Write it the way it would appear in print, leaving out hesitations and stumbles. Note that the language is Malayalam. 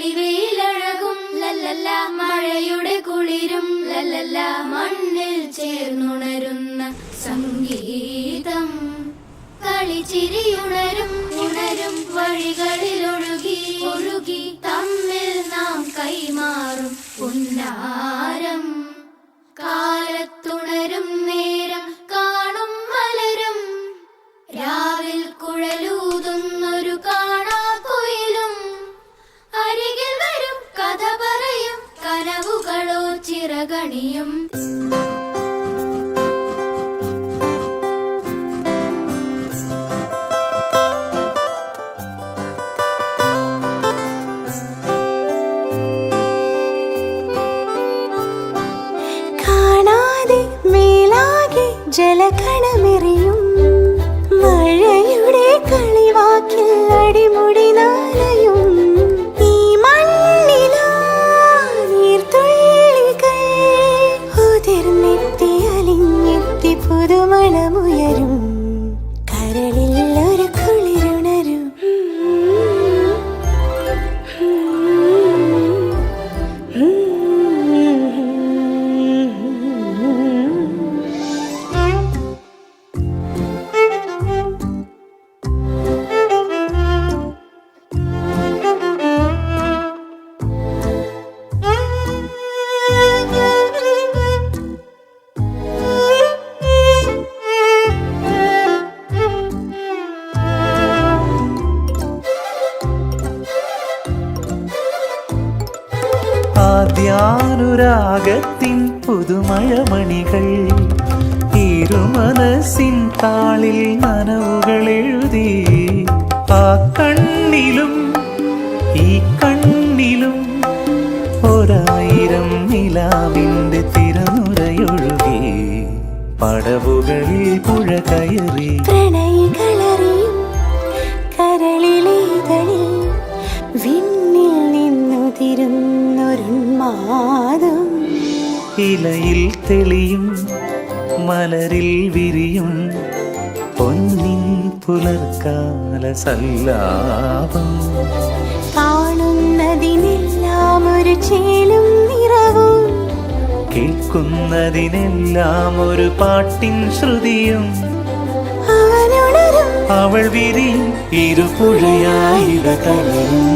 പൊടിവെയിലഴകും ലല്ലല്ല, മഴയുടെ കുളിരും ലല്ലല്ല, മണ്ണിൽ ചേർന്നുണരുന്ന സംഗീതം. കളിച്ചിരിയുണരും ഉണരും വഴികളിൽ ഒഴുകി ഒഴുകി തമ്മിൽ നാം കൈമാറും പുന്നാരം. കാലത്തുണരും നേരം കാണും മലരും, രാവിൽ കുഴലൂതുന്നൊരു കാണാക്കുയിലും. അരികിൽ വരും കഥ പറയും കനവുകളോ ചിറകണിയും. ജലകണമെറിയും മഴയുടെ കളിവാക്കിൽ അടിമുടി നാലയും. ഈ മണ്ണിലാ നീർത്തുള്ളികൾ ഉതിർന്നെത്തി അലിഞ്ഞെത്തി പുതുമണമുയരും. കരളിൽ ഒരു കുളിരുണരും. ആദ്യാനുരാഗത്തിൻ പുതുമഴമണികൾ ഇരുമനസിൻ താളിൽ നനവുകൾ എഴുതി. ആ കണ്ണിലും ഈ കണ്ണിലും ഒരായിരം നിലാവിൻ്റെ തിരനുരയൊഴുകി. പടവുകളിൽ പുഴ കയറി പ്രണയികളറിയും കരളിലേതളിൽ വിണ്ണിൽ നിന്നുതിരുന്നൊരുന്മാദം. ഇലയിൽ തെളിയും മലരിൽ വിരിയും പൊന്നിൻ പുലർക്കാല സല്ലാപം. കാണുന്നതിനെല്ലാം ഒരു ചേലും നിറവും, കേൾക്കുന്നതിനെല്ലാം ഒരു പാട്ടിൻ ശ്രുതിയും. അവനുണരും അവൾ വിരിയും ഇരുപുഴയായിട കലരും.